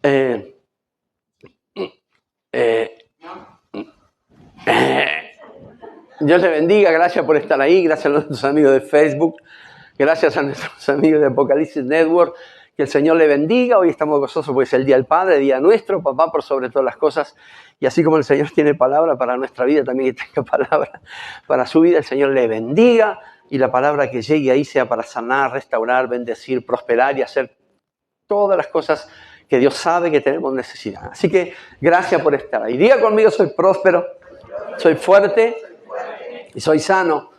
Eh, Dios le bendiga, gracias por estar ahí, gracias a nuestros amigos de Facebook, gracias a nuestros amigos de Apocalipsis Network, que el Señor le bendiga. Hoy estamos gozosos porque es el Día del Padre, Día nuestro, papá por sobre todas las cosas, y así como el Señor tiene palabra para nuestra vida, también que tenga palabra para su vida, el Señor le bendiga, y la palabra que llegue ahí sea para sanar, restaurar, bendecir, prosperar y hacer todas las cosas que Dios sabe que tenemos necesidad. Así que gracias por estar ahí. Diga conmigo, soy próspero, soy fuerte y soy sano,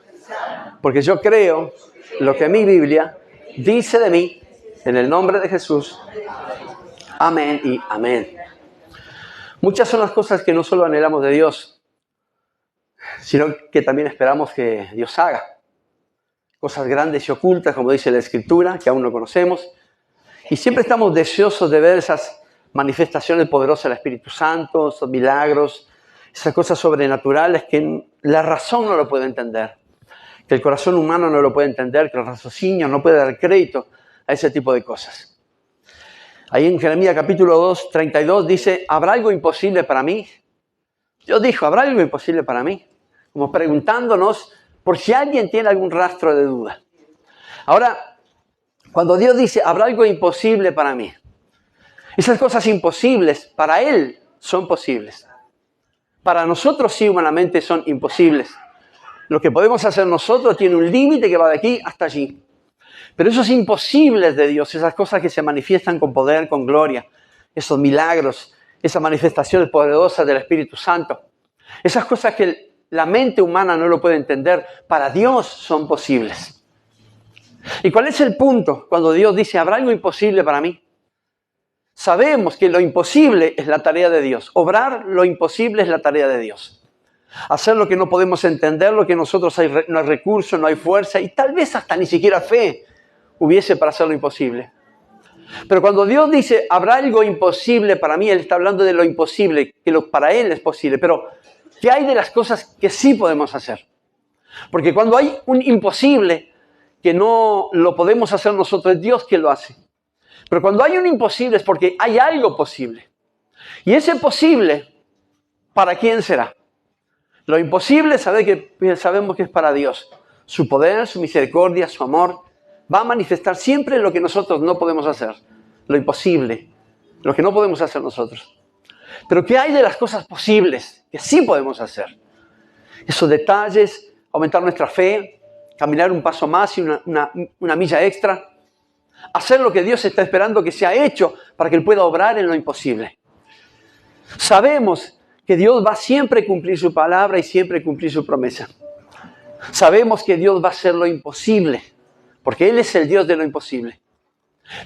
porque yo creo lo que mi Biblia dice de mí, en el nombre de Jesús. Amén y amén. Muchas son las cosas que no solo anhelamos de Dios, sino que también esperamos que Dios haga. Cosas grandes y ocultas, como dice la Escritura, que aún no conocemos. Y siempre estamos deseosos de ver esas manifestaciones poderosas del Espíritu Santo, esos milagros, esas cosas sobrenaturales que la razón no lo puede entender, que el corazón humano no lo puede entender, que el raciocinio no puede dar crédito a ese tipo de cosas. Ahí en Jeremías capítulo 2, 32 dice, ¿habrá algo imposible para mí? Dios dijo, ¿habrá algo imposible para mí? Como preguntándonos por si alguien tiene algún rastro de duda. Ahora, cuando Dios dice, ¿habrá algo imposible para mí? Esas cosas imposibles para Él son posibles. Para nosotros sí humanamente son imposibles. Lo que podemos hacer nosotros tiene un límite que va de aquí hasta allí. Pero esos imposibles de Dios, esas cosas que se manifiestan con poder, con gloria, esos milagros, esas manifestaciones poderosas del Espíritu Santo, esas cosas que la mente humana no lo puede entender, para Dios son posibles. ¿Y cuál es el punto cuando Dios dice, ¿habrá algo imposible para mí? Sabemos que lo imposible es la tarea de Dios. Obrar lo imposible es la tarea de Dios. Hacer lo que no podemos entender, lo que nosotros no hay recursos, no hay fuerza y tal vez hasta ni siquiera fe hubiese para hacer lo imposible. Pero cuando Dios dice, habrá algo imposible para mí, Él está hablando de lo imposible, que para Él es posible. Pero, ¿qué hay de las cosas que sí podemos hacer? Porque cuando hay un imposible que no lo podemos hacer nosotros, es Dios quien lo hace. Pero cuando hay un imposible es porque hay algo posible. Y ese posible, ¿para quién será? Lo imposible sabemos que es para Dios. Su poder, su misericordia, su amor, va a manifestar siempre lo que nosotros no podemos hacer. Lo imposible, lo que no podemos hacer nosotros. Pero ¿qué hay de las cosas posibles que sí podemos hacer? Esos detalles, aumentar nuestra fe, caminar un paso más y una milla extra. Hacer lo que Dios está esperando que sea hecho para que Él pueda obrar en lo imposible. Sabemos que Dios va siempre a cumplir su palabra y siempre a cumplir su promesa. Sabemos que Dios va a hacer lo imposible, porque Él es el Dios de lo imposible.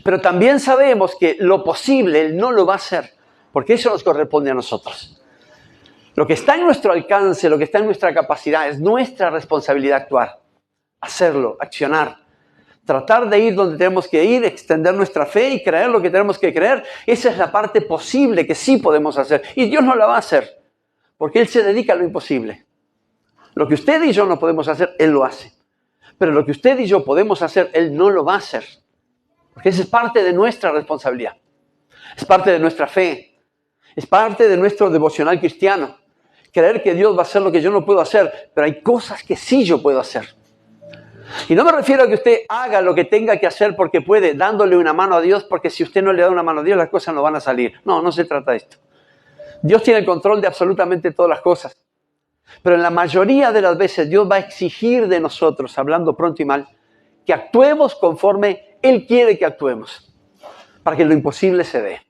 Pero también sabemos que lo posible Él no lo va a hacer, porque eso nos corresponde a nosotros. Lo que está en nuestro alcance, lo que está en nuestra capacidad, es nuestra responsabilidad actuar, hacerlo, accionar. Tratar de ir donde tenemos que ir, extender nuestra fe y creer lo que tenemos que creer. Esa es la parte posible que sí podemos hacer. Y Dios no la va a hacer, porque Él se dedica a lo imposible. Lo que usted y yo no podemos hacer, Él lo hace. Pero lo que usted y yo podemos hacer, Él no lo va a hacer. Porque esa es parte de nuestra responsabilidad. Es parte de nuestra fe. Es parte de nuestro devocional cristiano. Creer que Dios va a hacer lo que yo no puedo hacer, pero hay cosas que sí yo puedo hacer. Y no me refiero a que usted haga lo que tenga que hacer porque puede, dándole una mano a Dios, porque si usted no le da una mano a Dios, las cosas no van a salir. No, no se trata de esto. Dios tiene el control de absolutamente todas las cosas. Pero en la mayoría de las veces Dios va a exigir de nosotros, hablando pronto y mal, que actuemos conforme Él quiere que actuemos, para que lo imposible se dé.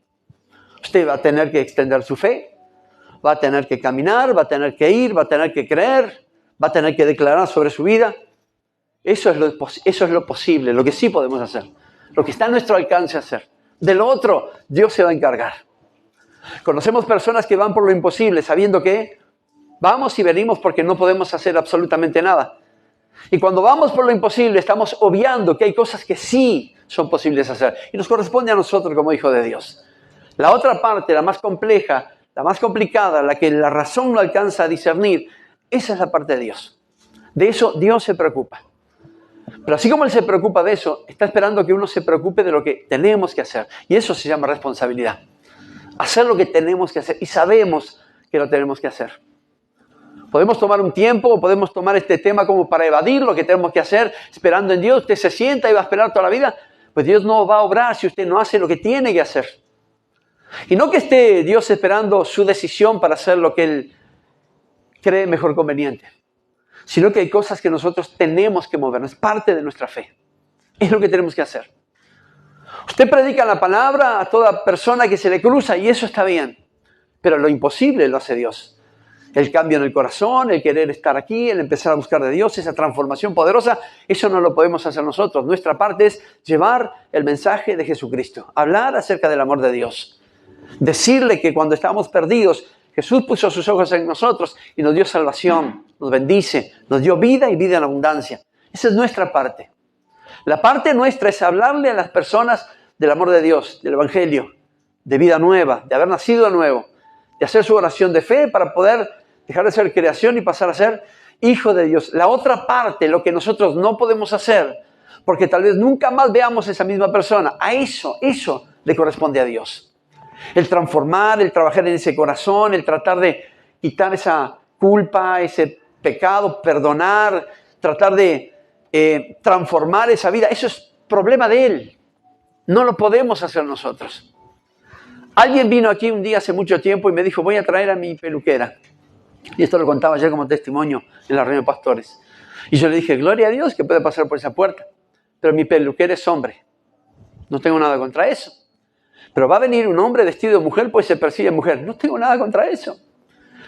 Usted va a tener que extender su fe, va a tener que caminar, va a tener que ir, va a tener que creer, va a tener que declarar sobre su vida. Eso es lo posible, lo que sí podemos hacer, lo que está a nuestro alcance hacer. De lo otro, Dios se va a encargar. Conocemos personas que van por lo imposible, sabiendo que vamos y venimos porque no podemos hacer absolutamente nada. Y cuando vamos por lo imposible, estamos obviando que hay cosas que sí son posibles hacer. Y nos corresponde a nosotros como hijos de Dios. La otra parte, la más compleja, la más complicada, la que la razón no alcanza a discernir, esa es la parte de Dios. De eso Dios se preocupa. Pero así como Él se preocupa de eso, está esperando que uno se preocupe de lo que tenemos que hacer. Y eso se llama responsabilidad. hacer lo que tenemos que hacer y sabemos que lo tenemos que hacer. Podemos tomar un tiempo o podemos tomar este tema como para evadir lo que tenemos que hacer esperando en Dios. Usted se sienta y va a esperar toda la vida. Pues Dios no va a obrar si usted no hace lo que tiene que hacer. Y no que esté Dios esperando su decisión para hacer lo que Él cree mejor conveniente, sino que hay cosas que nosotros tenemos que movernos, es parte de nuestra fe. Es lo que tenemos que hacer. Usted predica la palabra a toda persona que se le cruza y eso está bien, pero lo imposible lo hace Dios. El cambio en el corazón, el querer estar aquí, el empezar a buscar de Dios, esa transformación poderosa, eso no lo podemos hacer nosotros. Nuestra parte es llevar el mensaje de Jesucristo, hablar acerca del amor de Dios, decirle que cuando estábamos perdidos, Jesús puso sus ojos en nosotros y nos dio salvación, nos bendice, nos dio vida y vida en abundancia. Esa es nuestra parte. La parte nuestra es hablarle a las personas del amor de Dios, del Evangelio, de vida nueva, de haber nacido de nuevo, de hacer su oración de fe para poder dejar de ser creación y pasar a ser hijo de Dios. La otra parte, lo que nosotros no podemos hacer, porque tal vez nunca más veamos a esa misma persona, a eso le corresponde a Dios. El transformar, el trabajar en ese corazón, el tratar de quitar esa culpa, ese pecado, perdonar, tratar de transformar esa vida, eso es problema de Él. No lo podemos hacer nosotros. Alguien vino aquí un día hace mucho tiempo y me dijo, voy a traer a mi peluquera. Y esto lo contaba ayer como testimonio en la reunión de pastores. Y yo le dije, gloria a Dios que puede pasar por esa puerta. Pero mi peluquera es hombre. No tengo nada contra eso. Pero va a venir un hombre vestido de mujer, pues se percibe mujer. No tengo nada contra eso.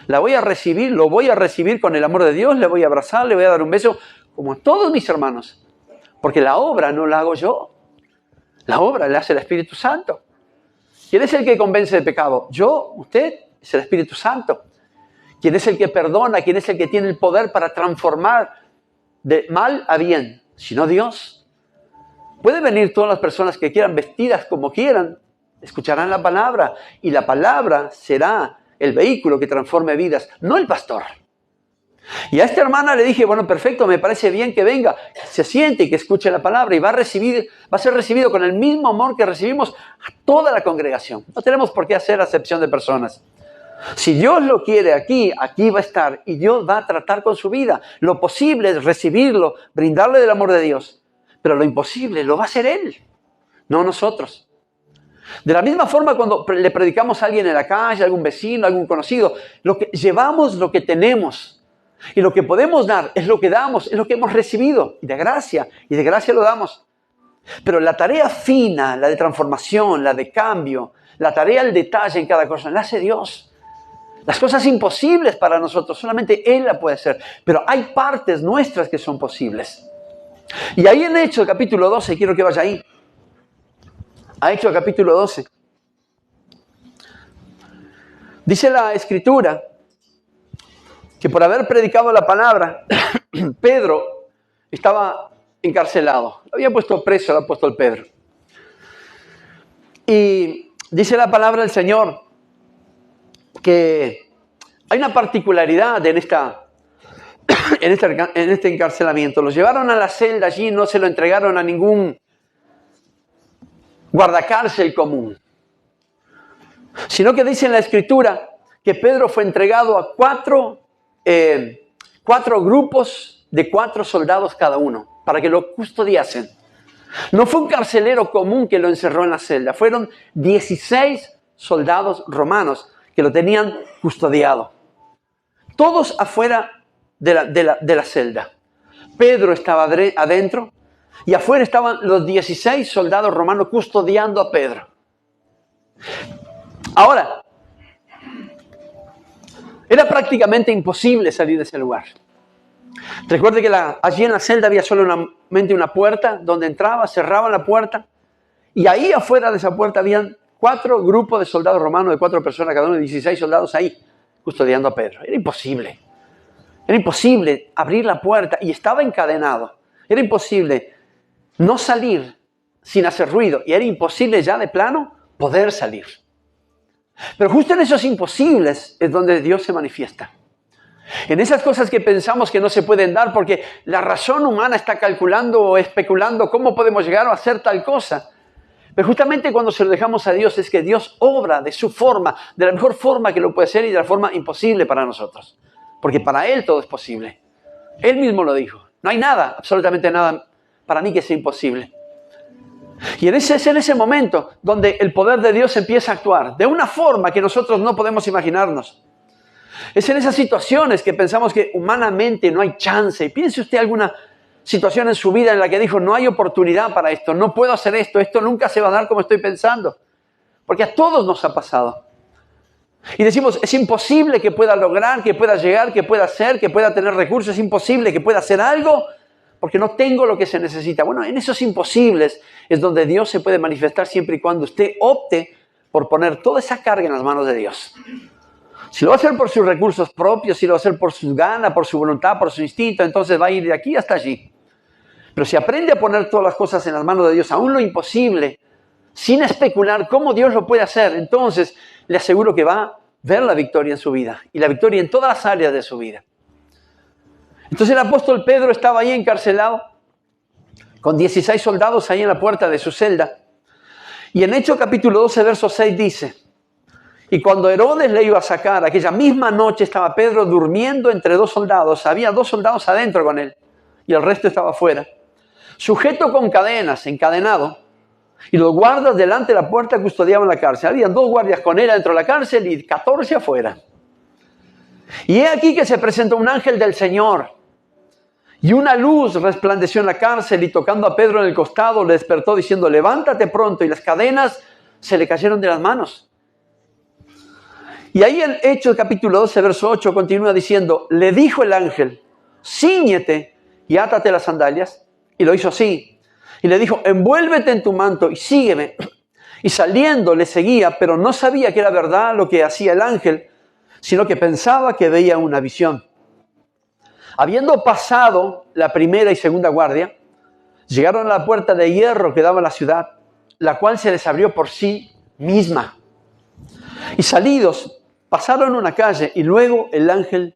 La voy a recibir, lo voy a recibir con el amor de Dios, le voy a abrazar, le voy a dar un beso, como a todos mis hermanos. Porque la obra no la hago yo. La obra la hace el Espíritu Santo. ¿Quién es el que convence de pecado? Yo, usted, es el Espíritu Santo. ¿Quién es el que perdona? ¿Quién es el que tiene el poder para transformar de mal a bien? Sino Dios. Pueden venir todas las personas que quieran, vestidas como quieran, escucharán la palabra y la palabra será el vehículo que transforme vidas, no el pastor. Y a esta hermana le dije, bueno, perfecto, me parece bien que venga, se siente y que escuche la palabra y va a ser recibido con el mismo amor que recibimos a toda la congregación. No tenemos por qué hacer acepción de personas. Si Dios lo quiere aquí va a estar y Dios va a tratar con su vida. Lo posible es recibirlo, brindarle del amor de Dios, pero lo imposible lo va a hacer Él, no nosotros. De la misma forma cuando le predicamos a alguien en la calle, a algún vecino, a algún conocido, llevamos lo que tenemos. Y lo que podemos dar es lo que damos, es lo que hemos recibido. Y de gracia lo damos. Pero la tarea fina, la de transformación, la de cambio, la tarea al detalle en cada cosa, la hace Dios. Las cosas imposibles para nosotros, solamente Él la puede hacer. Pero hay partes nuestras que son posibles. Y ahí en Hechos capítulo 12, quiero que vaya ahí. A Hechos capítulo 12. Dice la Escritura que por haber predicado la palabra, Pedro estaba encarcelado. Lo había puesto preso el apóstol Pedro. Y dice la palabra del Señor que hay una particularidad en este encarcelamiento. Los llevaron a la celda allí, no se lo entregaron a ningún guardacárcel común, sino que dice en la Escritura que Pedro fue entregado a cuatro grupos de 4 soldados cada uno, para que lo custodiasen. No fue un carcelero común que lo encerró en la celda, fueron 16 soldados romanos que lo tenían custodiado. Todos afuera de la celda. Pedro estaba adentro y afuera estaban los 16 soldados romanos custodiando a Pedro. Ahora, era prácticamente imposible salir de ese lugar. Recuerde que allí en la celda había solamente una puerta donde entraba, cerraban la puerta y ahí afuera de esa puerta habían 4 grupos de soldados romanos de 4 personas, cada uno de 16 soldados ahí custodiando a Pedro. Era imposible. Era imposible abrir la puerta y estaba encadenado. Era imposible no salir sin hacer ruido y era imposible ya de plano poder salir. Pero justo en esos imposibles es donde Dios se manifiesta. En esas cosas que pensamos que no se pueden dar porque la razón humana está calculando o especulando cómo podemos llegar a hacer tal cosa. Pero justamente cuando se lo dejamos a Dios es que Dios obra de su forma, de la mejor forma que lo puede hacer y de la forma imposible para nosotros. Porque para Él todo es posible. Él mismo lo dijo. No hay nada, absolutamente nada para mí que sea imposible. Y es en ese momento donde el poder de Dios empieza a actuar de una forma que nosotros no podemos imaginarnos. Es en esas situaciones que pensamos que humanamente no hay chance. Y piense usted alguna situación en su vida en la que dijo, no hay oportunidad para esto, no puedo hacer esto, esto nunca se va a dar como estoy pensando. Porque a todos nos ha pasado. Y decimos, es imposible que pueda lograr, que pueda llegar, que pueda hacer, que pueda tener recursos, es imposible que pueda hacer algo porque no tengo lo que se necesita. Bueno, en esos imposibles es donde Dios se puede manifestar siempre y cuando usted opte por poner toda esa carga en las manos de Dios. Si lo va a hacer por sus recursos propios, si lo va a hacer por sus ganas, por su voluntad, por su instinto, entonces va a ir de aquí hasta allí. Pero si aprende a poner todas las cosas en las manos de Dios, aún lo imposible, sin especular cómo Dios lo puede hacer, entonces le aseguro que va a ver la victoria en su vida y la victoria en todas las áreas de su vida. Entonces el apóstol Pedro estaba ahí encarcelado con 16 soldados ahí en la puerta de su celda. Y en Hechos capítulo 12, verso 6 dice, y cuando Herodes le iba a sacar, aquella misma noche estaba Pedro durmiendo entre dos soldados. Había 2 soldados adentro con él y el resto estaba afuera. Sujeto con cadenas, encadenado. Y los guardas delante de la puerta custodiaban la cárcel. Había 2 guardias con él dentro de la cárcel y 14 afuera. Y he aquí que se presentó un ángel del Señor. Y una luz resplandeció en la cárcel y tocando a Pedro en el costado le despertó diciendo, levántate pronto. Y las cadenas se le cayeron de las manos. Y ahí en Hechos capítulo 12, verso 8 continúa diciendo, le dijo el ángel, cíñete y átate las sandalias. Y lo hizo así. Y le dijo, envuélvete en tu manto y sígueme. Y saliendo le seguía, pero no sabía que era verdad lo que hacía el ángel, sino que pensaba que veía una visión. Habiendo pasado la primera y segunda guardia, llegaron a la puerta de hierro que daba a la ciudad, la cual se les abrió por sí misma. Y salidos, pasaron una calle y luego el ángel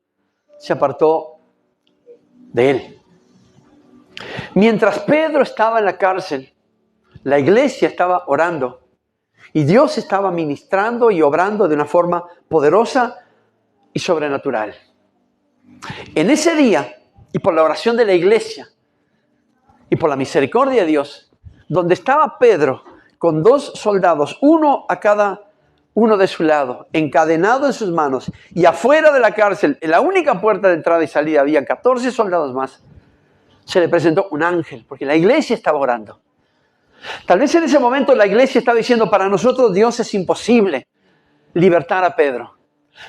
se apartó de él. Mientras Pedro estaba en la cárcel, la iglesia estaba orando y Dios estaba ministrando y obrando de una forma poderosa y sobrenatural. En ese día, y por la oración de la iglesia y por la misericordia de Dios, donde estaba Pedro con 2 soldados, uno a cada uno de su lado, encadenado en sus manos, y afuera de la cárcel, en la única puerta de entrada y salida, había 14 soldados más, se le presentó un ángel, porque la iglesia estaba orando. Tal vez en ese momento la iglesia estaba diciendo, para nosotros Dios es imposible libertar a Pedro.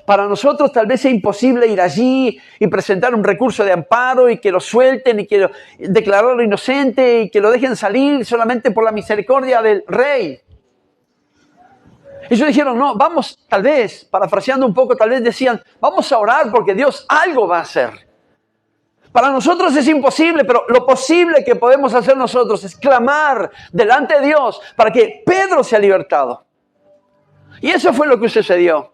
Para nosotros tal vez es imposible ir allí y presentar un recurso de amparo y que lo suelten y que declararlo inocente y que lo dejen salir solamente por la misericordia del rey. Ellos dijeron, no, vamos, tal vez, parafraseando un poco, tal vez decían, vamos a orar porque Dios algo va a hacer. Para nosotros es imposible, pero lo posible que podemos hacer nosotros es clamar delante de Dios para que Pedro sea libertado. Y eso fue lo que sucedió.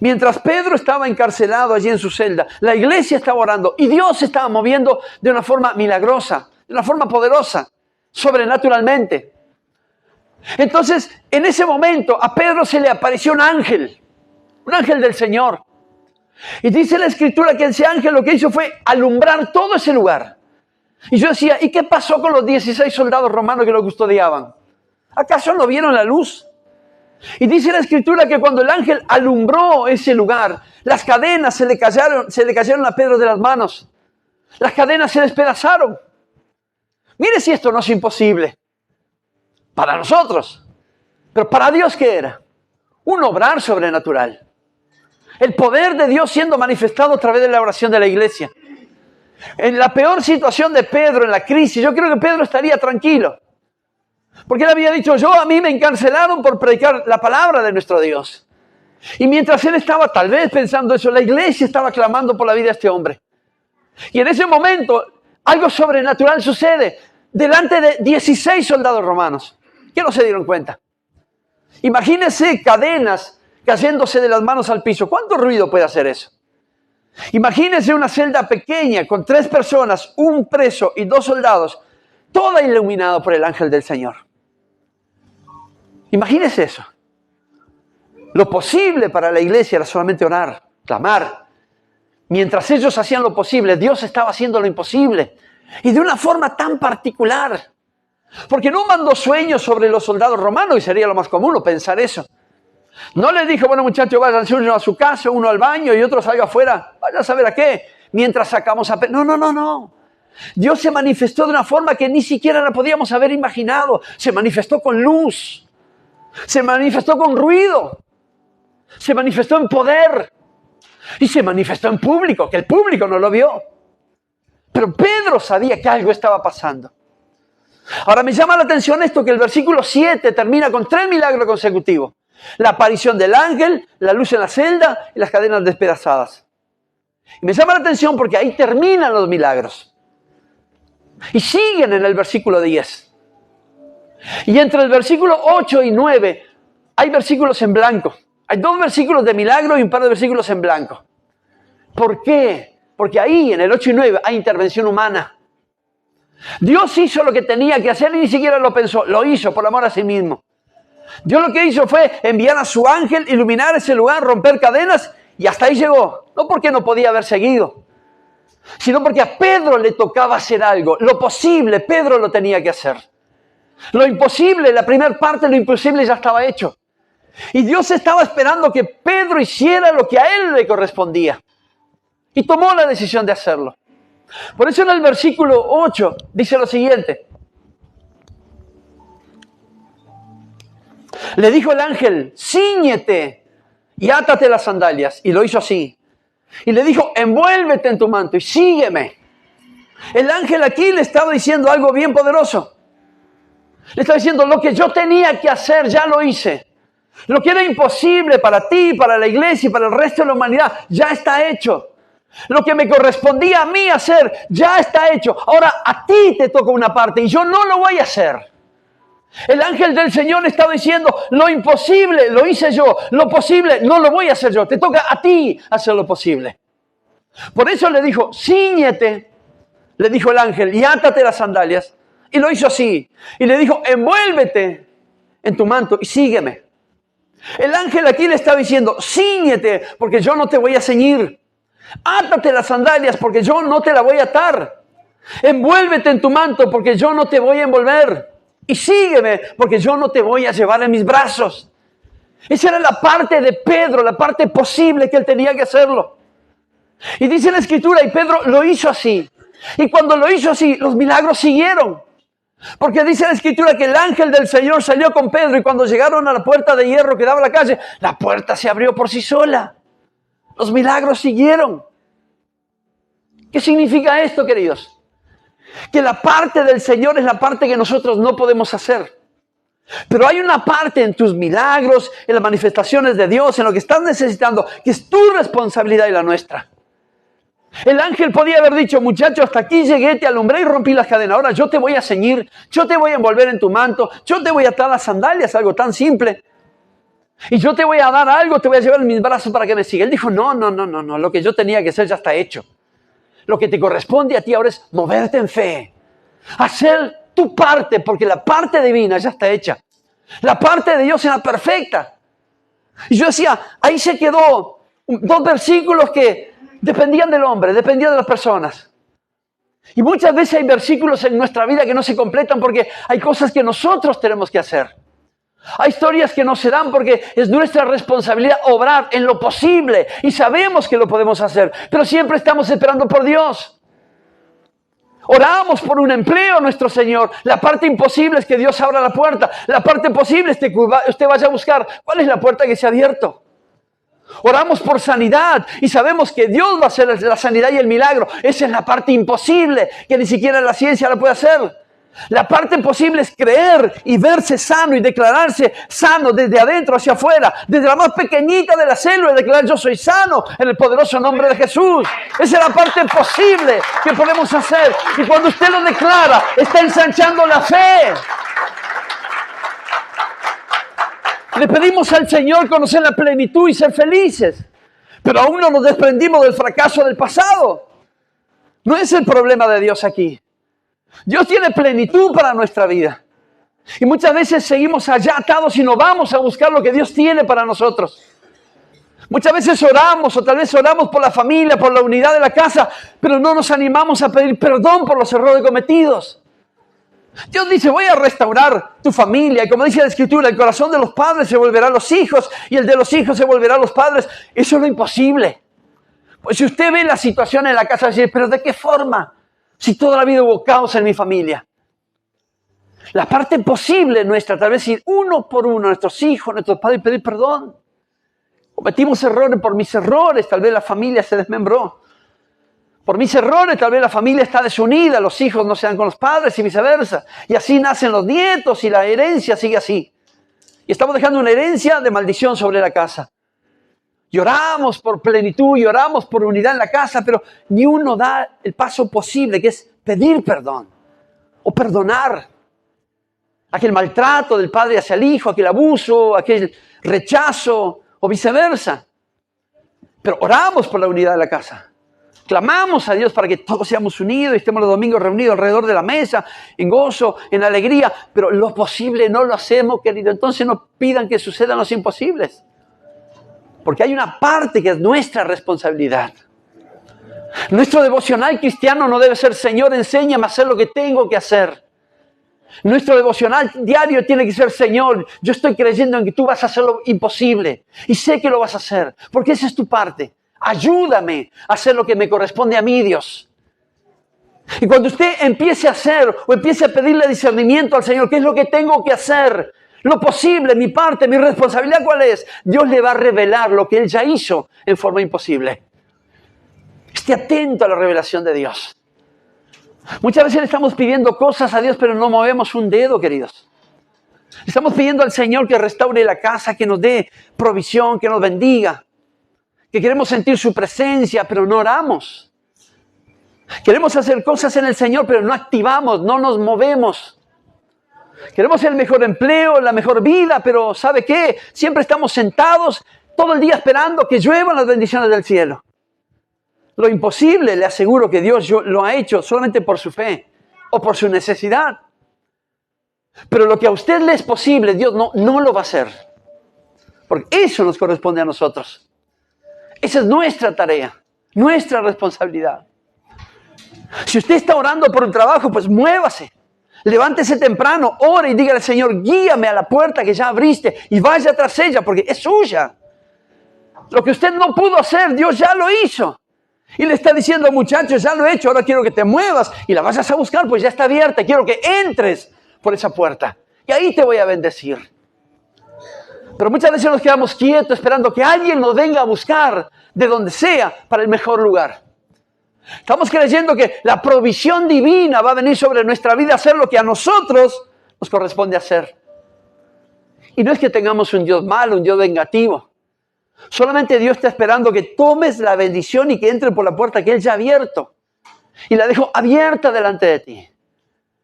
Mientras Pedro estaba encarcelado allí en su celda, la iglesia estaba orando y Dios se estaba moviendo de una forma milagrosa, de una forma poderosa, sobrenaturalmente. Entonces, en ese momento a Pedro se le apareció un ángel del Señor. Y dice la Escritura que ese ángel lo que hizo fue alumbrar todo ese lugar. Y yo decía, ¿y qué pasó con los 16 soldados romanos que lo custodiaban? ¿Acaso no vieron la luz? Y dice la Escritura que cuando el ángel alumbró ese lugar, las cadenas se le cayeron a Pedro de las manos. Las cadenas se despedazaron. Mire si esto no es imposible. Para nosotros. Pero para Dios, ¿qué era? Un obrar sobrenatural. El poder de Dios siendo manifestado a través de la oración de la iglesia. En la peor situación de Pedro, en la crisis, yo creo que Pedro estaría tranquilo. Porque él había dicho, a mí me encarcelaron por predicar la palabra de nuestro Dios. Y mientras él estaba tal vez pensando eso, la iglesia estaba clamando por la vida de este hombre. Y en ese momento, algo sobrenatural sucede delante de 16 soldados romanos, que no se dieron cuenta. Imagínense cadenas cayéndose de las manos al piso. ¿Cuánto ruido puede hacer eso? Imagínense una celda pequeña con 3 personas, un preso y 2 soldados, toda iluminada por el ángel del Señor. Imagínese eso. Lo posible para la iglesia era solamente orar, clamar. Mientras ellos hacían lo posible, Dios estaba haciendo lo imposible. Y de una forma tan particular. Porque no mandó sueños sobre los soldados romanos, y sería lo más común pensar eso. No les dijo, bueno muchachos, vayan uno a su casa, uno al baño y otro salga afuera. Vaya a saber a qué. Mientras sacamos a... No. Dios se manifestó de una forma que ni siquiera la podíamos haber imaginado. Se manifestó con luz. Se manifestó con ruido. Se manifestó en poder. Y se manifestó en público, que el público no lo vio. Pero Pedro sabía que algo estaba pasando. Ahora me llama la atención esto, que el versículo 7 termina con 3 milagros consecutivos. La aparición del ángel, la luz en la celda y las cadenas despedazadas. Y me llama la atención porque ahí terminan los milagros. Y siguen en el versículo 10. Y entre el versículo 8 y 9 hay versículos en blanco. Hay 2 versículos de milagro y un par de versículos en blanco. ¿Por qué? Porque ahí en el 8 y 9 hay intervención humana. Dios hizo lo que tenía que hacer y ni siquiera lo pensó. Lo hizo por amor a sí mismo. Dios lo que hizo fue enviar a su ángel, iluminar ese lugar, romper cadenas y hasta ahí llegó. No porque no podía haber seguido, sino porque a Pedro le tocaba hacer algo. Lo posible, Pedro lo tenía que hacer. Lo imposible, la primera parte de lo imposible ya estaba hecho. Y Dios estaba esperando que Pedro hiciera lo que a él le correspondía. Y tomó la decisión de hacerlo. Por eso en el versículo 8 dice lo siguiente. Le dijo el ángel, cíñete y átate las sandalias. Y lo hizo así. Y le dijo, envuélvete en tu manto y sígueme. El ángel aquí le estaba diciendo algo bien poderoso. Le estaba diciendo, lo que yo tenía que hacer ya lo hice. Lo que era imposible para ti, para la iglesia y para el resto de la humanidad, ya está hecho. Lo que me correspondía a mí hacer, ya está hecho. Ahora a ti te toca una parte y yo no lo voy a hacer. El ángel del Señor estaba diciendo, lo imposible lo hice yo, lo posible no lo voy a hacer yo. Te toca a ti hacer lo posible. Por eso le dijo, cíñete, le dijo el ángel, y átate las sandalias. Y lo hizo así. Y le dijo, envuélvete en tu manto y sígueme. El ángel aquí le estaba diciendo, cíñete porque yo no te voy a ceñir. Átate las sandalias porque yo no te la voy a atar. Envuélvete en tu manto porque yo no te voy a envolver. Y sígueme porque yo no te voy a llevar en mis brazos. Esa era la parte de Pedro, la parte posible que él tenía que hacerlo. Y dice la Escritura, y Pedro lo hizo así. Y cuando lo hizo así, los milagros siguieron. Porque dice la Escritura que el ángel del Señor salió con Pedro y cuando llegaron a la puerta de hierro que daba a la calle, la puerta se abrió por sí sola. Los milagros siguieron. ¿Qué significa esto, queridos? Que la parte del Señor es la parte que nosotros no podemos hacer. Pero hay una parte en tus milagros, en las manifestaciones de Dios, en lo que estás necesitando, que es tu responsabilidad y la nuestra. El ángel podía haber dicho, muchacho, hasta aquí llegué, te alumbré y rompí las cadenas. Ahora yo te voy a ceñir, yo te voy a envolver en tu manto, yo te voy a atar las sandalias, algo tan simple. Y yo te voy a dar algo, te voy a llevar en mis brazos para que me siga. Él dijo, no, lo que yo tenía que hacer ya está hecho. Lo que te corresponde a ti ahora es moverte en fe. Hacer tu parte, porque la parte divina ya está hecha. La parte de Dios era perfecta. Y yo decía, ahí se quedó 2 versículos que dependían del hombre, dependían de las personas. Y muchas veces hay versículos en nuestra vida que no se completan porque hay cosas que nosotros tenemos que hacer. Hay historias que no se dan porque es nuestra responsabilidad obrar en lo posible y sabemos que lo podemos hacer, pero siempre estamos esperando por Dios. Oramos por un empleo, nuestro Señor. La parte imposible es que Dios abra la puerta. La parte posible es que usted vaya a buscar cuál es la puerta que se ha abierto. Oramos por sanidad y sabemos que Dios va a hacer la sanidad y el milagro. Esa es la parte imposible que ni siquiera la ciencia la puede hacer. La parte posible es creer y verse sano y declararse sano desde adentro hacia afuera, desde la más pequeñita de las células, declarar yo soy sano en el poderoso nombre de Jesús. Esa es la parte posible que podemos hacer y cuando usted lo declara está ensanchando la fe. Le pedimos al Señor conocer la plenitud y ser felices, pero aún no nos desprendimos del fracaso del pasado. No es el problema de Dios aquí. Dios tiene plenitud para nuestra vida. Y muchas veces seguimos allá atados y no vamos a buscar lo que Dios tiene para nosotros. Muchas veces oramos, o tal vez oramos por la familia, por la unidad de la casa, pero no nos animamos a pedir perdón por los errores cometidos. Dios dice, voy a restaurar tu familia. Y como dice la Escritura, el corazón de los padres se volverá a los hijos y el de los hijos se volverá a los padres. Eso es lo imposible. Pues si usted ve la situación en la casa, va a decir, pero ¿de qué forma? Si toda la vida hubo caos en mi familia. La parte posible nuestra, tal vez ir uno por uno, nuestros hijos, nuestros padres, pedir perdón. Cometimos errores, por mis errores, tal vez la familia se desmembró. Por mis errores, tal vez la familia está desunida, los hijos no se dan con los padres y viceversa. Y así nacen los nietos y la herencia sigue así. Y estamos dejando una herencia de maldición sobre la casa. Lloramos por plenitud, lloramos por unidad en la casa, pero ni uno da el paso posible, que es pedir perdón o perdonar. Aquel maltrato del padre hacia el hijo, aquel abuso, aquel rechazo o viceversa. Pero oramos por la unidad de la casa. Clamamos a Dios para que todos seamos unidos y estemos los domingos reunidos alrededor de la mesa, en gozo, en alegría. Pero lo posible no lo hacemos, querido. Entonces no pidan que sucedan los imposibles. Porque hay una parte que es nuestra responsabilidad. Nuestro devocional cristiano no debe ser, Señor, enséñame a hacer lo que tengo que hacer. Nuestro devocional diario tiene que ser, Señor, yo estoy creyendo en que tú vas a hacer lo imposible. Y sé que lo vas a hacer, porque esa es tu parte. Ayúdame a hacer lo que me corresponde a mí, Dios. Y cuando usted empiece a hacer o empiece a pedirle discernimiento al Señor, ¿qué es lo que tengo que hacer? Lo posible, mi parte, mi responsabilidad, ¿cuál es? Dios le va a revelar lo que Él ya hizo en forma imposible. Esté atento a la revelación de Dios. Muchas veces le estamos pidiendo cosas a Dios, pero no movemos un dedo, queridos. Estamos pidiendo al Señor que restaure la casa, que nos dé provisión, que nos bendiga. Que queremos sentir su presencia, pero no oramos. Queremos hacer cosas en el Señor, pero no activamos, no nos movemos. Queremos el mejor empleo, la mejor vida, pero ¿sabe qué? Siempre estamos sentados todo el día esperando que lluevan las bendiciones del cielo. Lo imposible, le aseguro que Dios lo ha hecho solamente por su fe o por su necesidad. Pero lo que a usted le es posible, Dios no lo va a hacer. Porque eso nos corresponde a nosotros. Esa es nuestra tarea, nuestra responsabilidad. Si usted está orando por un trabajo, pues muévase. Levántese temprano, ore y dígale al Señor, guíame a la puerta que ya abriste y vaya tras ella porque es suya. Lo que usted no pudo hacer, Dios ya lo hizo. Y le está diciendo, muchachos, ya lo he hecho, ahora quiero que te muevas y la vayas a buscar, pues ya está abierta. Quiero que entres por esa puerta y ahí te voy a bendecir. Pero muchas veces nos quedamos quietos esperando que alguien nos venga a buscar de donde sea para el mejor lugar. Estamos creyendo que la provisión divina va a venir sobre nuestra vida a hacer lo que a nosotros nos corresponde hacer. Y no es que tengamos un Dios malo, un Dios vengativo. Solamente Dios está esperando que tomes la bendición y que entre por la puerta que Él ya ha abierto. Y la dejo abierta delante de ti.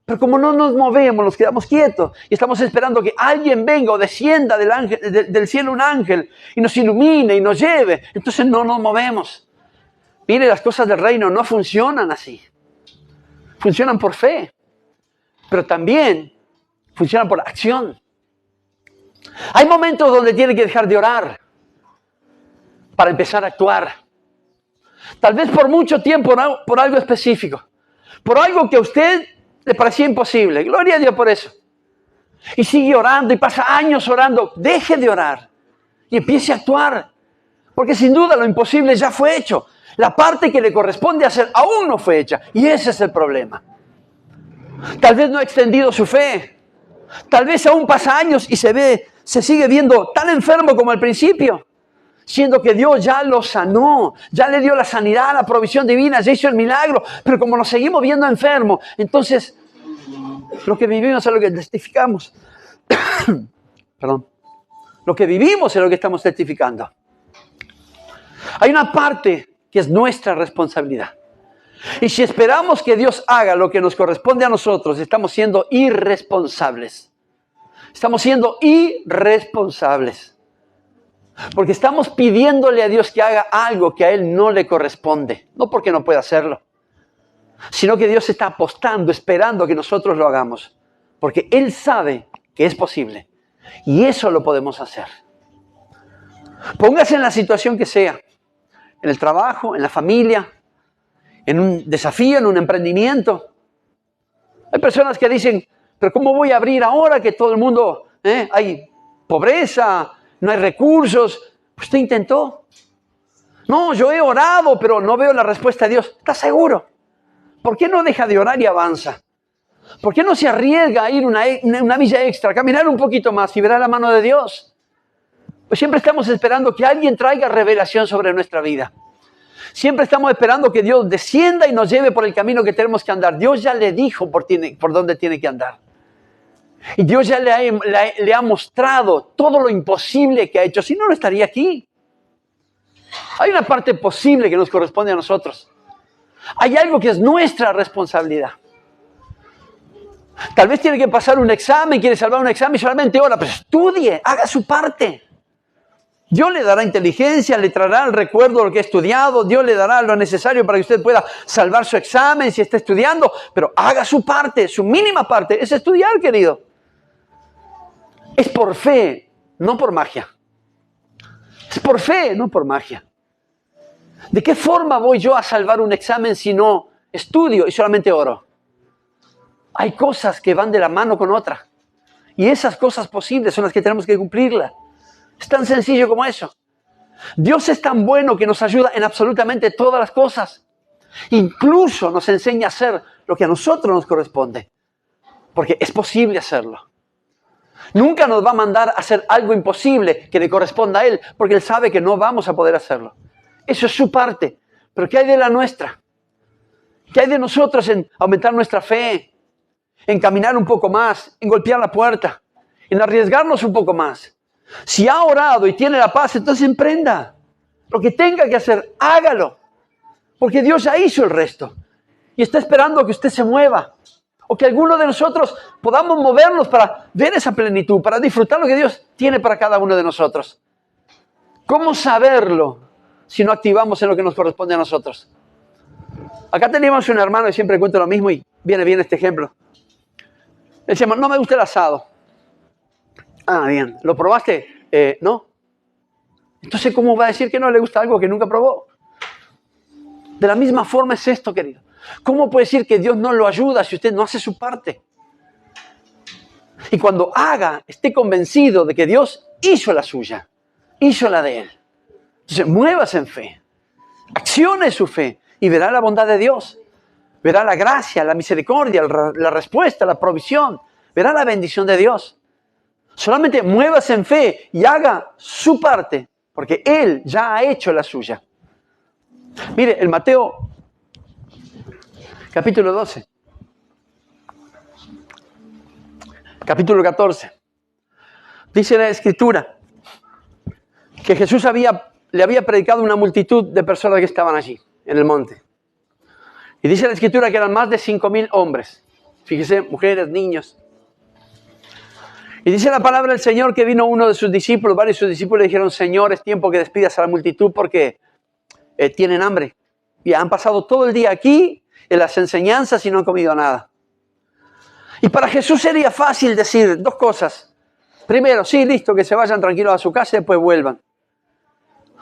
Pero como no nos movemos, nos quedamos quietos y estamos esperando que alguien venga o descienda del cielo un ángel y nos ilumine y nos lleve, entonces no nos movemos. Mire, las cosas del reino no funcionan así. Funcionan por fe, pero también funcionan por acción. Hay momentos donde tiene que dejar de orar para empezar a actuar. Tal vez por mucho tiempo, por algo específico, por algo que a usted le parecía imposible. Gloria a Dios por eso. Y sigue orando y pasa años orando. Deje de orar y empiece a actuar. Porque sin duda lo imposible ya fue hecho. La parte que le corresponde hacer aún no fue hecha. Y ese es el problema. Tal vez no ha extendido su fe. Tal vez aún pasa años y se sigue viendo tan enfermo como al principio. Siendo que Dios ya lo sanó, ya le dio la sanidad, la provisión divina, ya hizo el milagro. Pero como nos seguimos viendo enfermos, entonces lo que vivimos es lo que testificamos. Perdón. Lo que vivimos es lo que estamos testificando. Hay una parte que es nuestra responsabilidad. Y si esperamos que Dios haga lo que nos corresponde a nosotros, estamos siendo irresponsables. Estamos siendo irresponsables. Porque estamos pidiéndole a Dios que haga algo que a Él no le corresponde. No porque no pueda hacerlo, sino que Dios está apostando, esperando que nosotros lo hagamos. Porque Él sabe que es posible. Y eso lo podemos hacer. Póngase en la situación que sea, en el trabajo, en la familia, en un desafío, en un emprendimiento. Hay personas que dicen, pero ¿cómo voy a abrir ahora que todo el mundo, hay pobreza, no hay recursos? ¿Usted intentó? No, yo he orado, pero no veo la respuesta de Dios. ¿Está seguro? ¿Por qué no deja de orar y avanza? ¿Por qué no se arriesga a ir una milla extra, caminar un poquito más y verá la mano de Dios? Pues siempre estamos esperando que alguien traiga revelación sobre nuestra vida. Siempre estamos esperando que Dios descienda y nos lleve por el camino que tenemos que andar. Dios ya le dijo por dónde tiene que andar. Y Dios ya le ha mostrado todo lo imposible que ha hecho. Si no, no estaría aquí. Hay una parte posible que nos corresponde a nosotros. Hay algo que es nuestra responsabilidad. Tal vez tiene que pasar un examen, quiere salvar un examen y solamente ora, pero estudie, haga su parte. Dios le dará inteligencia, le traerá el recuerdo de lo que ha estudiado, Dios le dará lo necesario para que usted pueda salvar su examen si está estudiando, pero haga su parte, su mínima parte, es estudiar, querido. Es por fe, no por magia. Es por fe, no por magia. ¿De qué forma voy yo a salvar un examen si no estudio y solamente oro? Hay cosas que van de la mano con otra. Y esas cosas posibles son las que tenemos que cumplirlas. Es tan sencillo como eso. Dios es tan bueno que nos ayuda en absolutamente todas las cosas. Incluso nos enseña a hacer lo que a nosotros nos corresponde. Porque es posible hacerlo. Nunca nos va a mandar a hacer algo imposible que le corresponda a Él, porque Él sabe que no vamos a poder hacerlo. Eso es su parte. Pero ¿qué hay de la nuestra? ¿Qué hay de nosotros en aumentar nuestra fe? En caminar un poco más, en golpear la puerta, en arriesgarnos un poco más. Si ha orado y tiene la paz, entonces emprenda. Lo que tenga que hacer, hágalo. Porque Dios ya hizo el resto. Y está esperando que usted se mueva. O que alguno de nosotros podamos movernos para ver esa plenitud, para disfrutar lo que Dios tiene para cada uno de nosotros. ¿Cómo saberlo si no activamos en lo que nos corresponde a nosotros? Acá teníamos un hermano y siempre cuento lo mismo y viene bien este ejemplo. Él dice, no me gusta el asado. Ah, bien. ¿Lo probaste? No. Entonces, ¿cómo va a decir que no le gusta algo que nunca probó? De la misma forma es esto, querido. ¿Cómo puede decir que Dios no lo ayuda si usted no hace su parte? Y cuando haga, esté convencido de que Dios hizo la suya, hizo la de Él. Entonces, muévase en fe. Accione su fe y verá la bondad de Dios. Verá la gracia, la misericordia, la respuesta, la provisión. Verá la bendición de Dios. Solamente muévase en fe y haga su parte, porque Él ya ha hecho la suya. Mire, en Mateo capítulo 12, capítulo 14, dice la Escritura que Jesús le había predicado a una multitud de personas que estaban allí, en el monte. Y dice la Escritura que eran más de 5,000 hombres. Fíjese, mujeres, niños. Y dice la palabra del Señor que vino uno de sus discípulos, varios de sus discípulos le dijeron, Señor, es tiempo que despidas a la multitud porque tienen hambre. Y han pasado todo el día aquí en las enseñanzas y no han comido nada. Y para Jesús sería fácil decir dos cosas. Primero, sí, listo, que se vayan tranquilos a su casa y después vuelvan.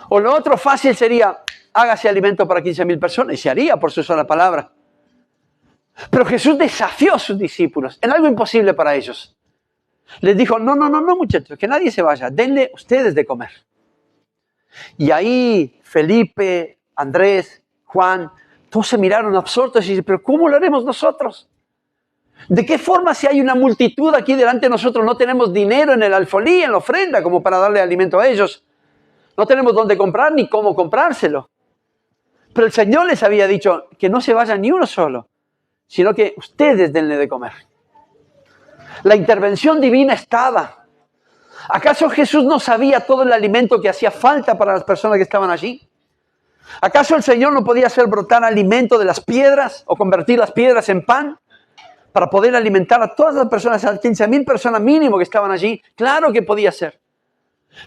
O lo otro fácil sería, hágase alimento para 15,000 personas. Y se haría por su sola palabra. Pero Jesús desafió a sus discípulos en algo imposible para ellos. Les dijo, no, muchachos, que nadie se vaya. Denle ustedes de comer. Y ahí Felipe, Andrés, Juan, todos se miraron absortos y dicen, pero ¿cómo lo haremos nosotros? ¿De qué forma si hay una multitud aquí delante de nosotros no tenemos dinero en el alfolí, en la ofrenda, como para darle alimento a ellos? No tenemos dónde comprar ni cómo comprárselo. Pero el Señor les había dicho que no se vaya ni uno solo, sino que ustedes denle de comer. La intervención divina estaba. ¿Acaso Jesús no sabía todo el alimento que hacía falta para las personas que estaban allí? ¿Acaso el Señor no podía hacer brotar alimento de las piedras o convertir las piedras en pan para poder alimentar a todas las personas, a las 15,000 personas mínimo que estaban allí? Claro que podía hacer.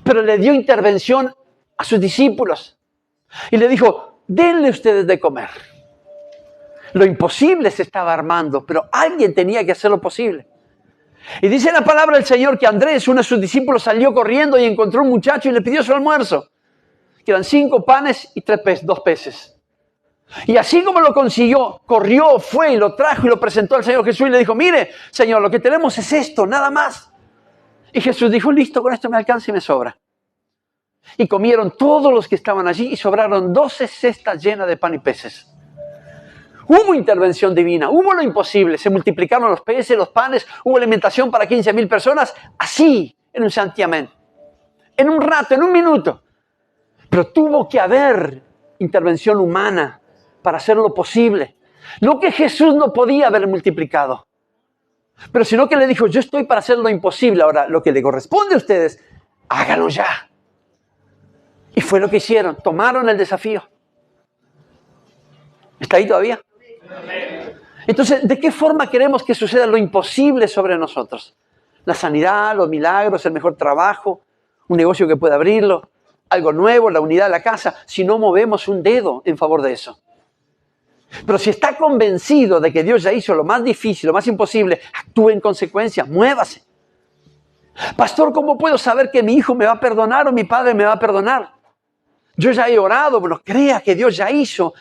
Pero le dio intervención a sus discípulos y le dijo, denle ustedes de comer. Lo imposible se estaba armando, pero alguien tenía que hacer lo posible. Y dice la palabra del Señor que Andrés, uno de sus discípulos, salió corriendo y encontró un muchacho y le pidió su almuerzo, que eran 5 panes y 2 peces. Y así como lo consiguió, corrió, fue y lo trajo y lo presentó al Señor Jesús y le dijo, mire, Señor, lo que tenemos es esto, nada más. Y Jesús dijo, listo, con esto me alcanza y me sobra. Y comieron todos los que estaban allí y sobraron 12 cestas llenas de pan y peces. Hubo intervención divina, hubo lo imposible, se multiplicaron los peces, los panes, hubo alimentación para 15,000 personas, así, en un santiamén, en un rato, en un minuto. Pero tuvo que haber intervención humana para hacerlo posible. No que Jesús no podía haber multiplicado, pero sino que le dijo, yo estoy para hacer lo imposible. Ahora, lo que le corresponde a ustedes, háganlo ya. Y fue lo que hicieron, tomaron el desafío. ¿Está ahí todavía? Entonces, ¿de qué forma queremos que suceda lo imposible sobre nosotros? La sanidad, los milagros, el mejor trabajo, un negocio que pueda abrirlo, algo nuevo, la unidad de la casa, si no movemos un dedo en favor de eso. Pero si está convencido de que Dios ya hizo lo más difícil, lo más imposible, actúe en consecuencia, muévase. Pastor, ¿cómo puedo saber que mi hijo me va a perdonar o mi padre me va a perdonar? Yo ya he orado, bueno, crea que Dios ya hizo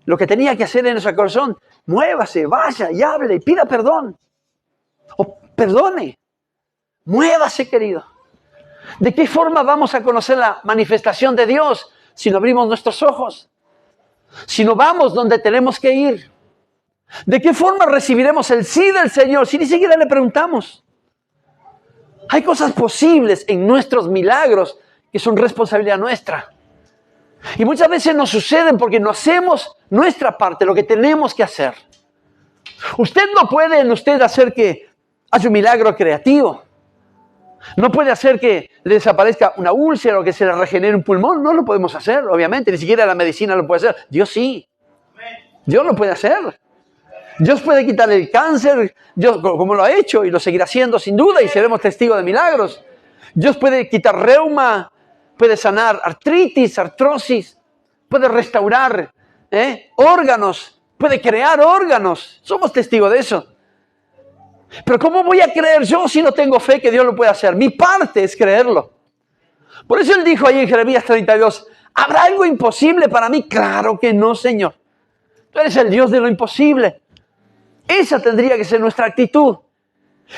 lo que tenía que hacer en nuestro corazón. Muévase, vaya y hable y pida perdón. O perdone. Muévase, querido. ¿De qué forma vamos a conocer la manifestación de Dios si no abrimos nuestros ojos? Si no vamos donde tenemos que ir. ¿De qué forma recibiremos el sí del Señor si ni siquiera le preguntamos? Hay cosas posibles en nuestros milagros que son responsabilidad nuestra. Y muchas veces nos suceden porque no hacemos nuestra parte, lo que tenemos que hacer. Usted no puede en usted hacer que haya un milagro creativo. No puede hacer que le desaparezca una úlcera o que se le regenere un pulmón. No lo podemos hacer, obviamente. Ni siquiera la medicina lo puede hacer. Dios sí. Dios lo puede hacer. Dios puede quitarle el cáncer, Dios, como lo ha hecho y lo seguirá haciendo sin duda y seremos testigos de milagros. Dios puede quitar reuma, puede sanar artritis, artrosis, puede restaurar órganos, puede crear órganos. Somos testigos de eso. Pero ¿cómo voy a creer yo si no tengo fe que Dios lo puede hacer? Mi parte es creerlo. Por eso Él dijo ahí en Jeremías 32, ¿habrá algo imposible para mí? Claro que no, Señor. Tú eres el Dios de lo imposible. Esa tendría que ser nuestra actitud.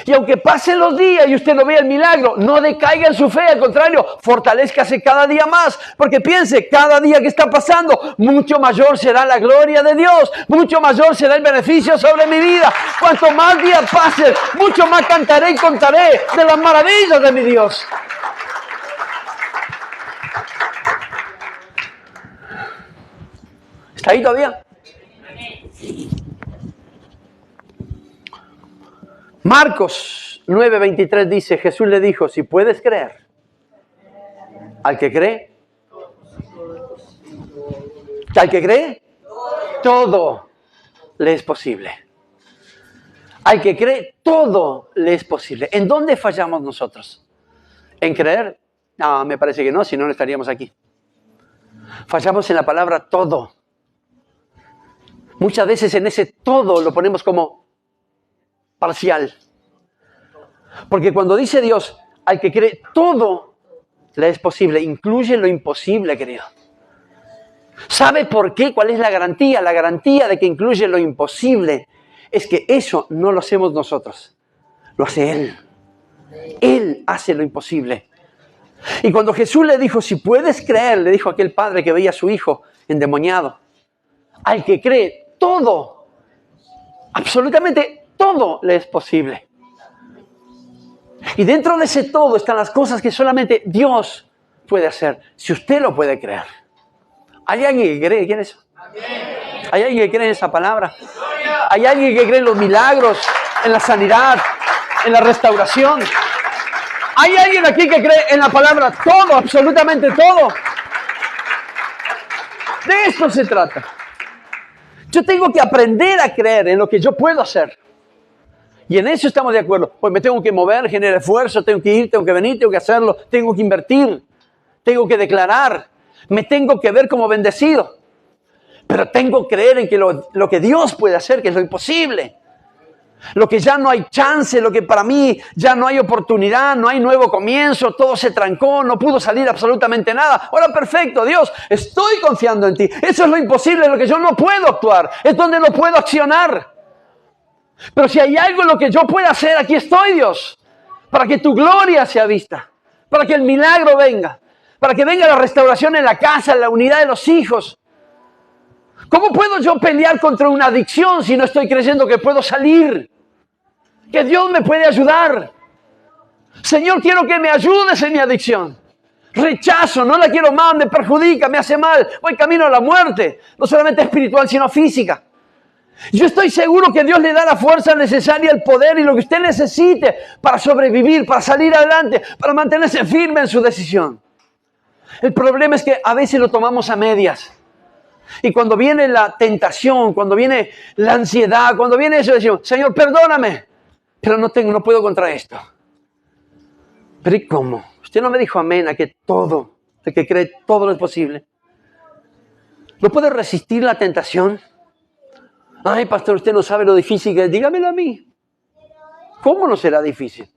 Y aunque pasen los días y usted no vea el milagro, no decaiga en su fe, al contrario, fortalézcase cada día más, porque piense, cada día que está pasando, mucho mayor será la gloria de Dios, mucho mayor será el beneficio sobre mi vida. Cuanto más días pasen, mucho más cantaré y contaré de las maravillas de mi Dios. ¿Está ahí todavía? Marcos 9:23 dice, Jesús le dijo, si puedes creer, al que cree, todo le es posible. Al que cree, todo le es posible. ¿En dónde fallamos nosotros? ¿En creer? No, me parece que no, si no, no estaríamos aquí. Fallamos en la palabra todo. Muchas veces en ese todo lo ponemos como parcial. Porque cuando dice Dios, al que cree, todo le es posible, incluye lo imposible, querido. ¿Sabe por qué? ¿Cuál es la garantía? La garantía de que incluye lo imposible es que eso no lo hacemos nosotros, lo hace Él. Él hace lo imposible. Y cuando Jesús le dijo, si puedes creer, le dijo a aquel padre que veía a su hijo endemoniado, al que cree, todo, absolutamente todo le es posible. Y dentro de ese todo están las cosas que solamente Dios puede hacer, si usted lo puede creer. ¿Hay alguien que cree en eso? ¿Hay alguien que cree en esa palabra? ¿Hay alguien que cree en los milagros, en la sanidad, en la restauración? ¿Hay alguien aquí que cree en la palabra todo, absolutamente todo? De esto se trata. Yo tengo que aprender a creer en lo que yo puedo hacer. Y en eso estamos de acuerdo. Pues me tengo que mover, generar esfuerzo, tengo que ir, tengo que venir, tengo que hacerlo, tengo que invertir, tengo que declarar, me tengo que ver como bendecido. Pero tengo que creer en que lo que Dios puede hacer, que es lo imposible. Lo que ya no hay chance, lo que para mí ya no hay oportunidad, no hay nuevo comienzo, todo se trancó, no pudo salir absolutamente nada. Ahora, perfecto, Dios, estoy confiando en ti. Eso es lo imposible, en lo que yo no puedo actuar, es donde no puedo accionar. Pero si hay algo en lo que yo pueda hacer, aquí estoy, Dios, para que tu gloria sea vista, para que el milagro venga, para que venga la restauración en la casa, en la unidad de los hijos. ¿Cómo puedo yo pelear contra una adicción si no estoy creyendo que puedo salir? Que Dios me puede ayudar. Señor, quiero que me ayudes en mi adicción. Rechazo, no la quiero más, me perjudica, me hace mal. Voy camino a la muerte, no solamente espiritual, sino física. Yo estoy seguro que Dios le da la fuerza necesaria, el poder y lo que usted necesite para sobrevivir, para salir adelante, para mantenerse firme en su decisión. El problema es que a veces lo tomamos a medias. Y cuando viene la tentación, cuando viene la ansiedad, cuando viene eso, decimos, Señor, perdóname, pero no puedo contra esto. Pero ¿y cómo? Usted no me dijo amén a que todo, el que cree todo lo es posible. ¿No puede resistir la tentación? Ay, pastor, usted no sabe lo difícil que es. Dígamelo a mí. ¿Cómo no será difícil?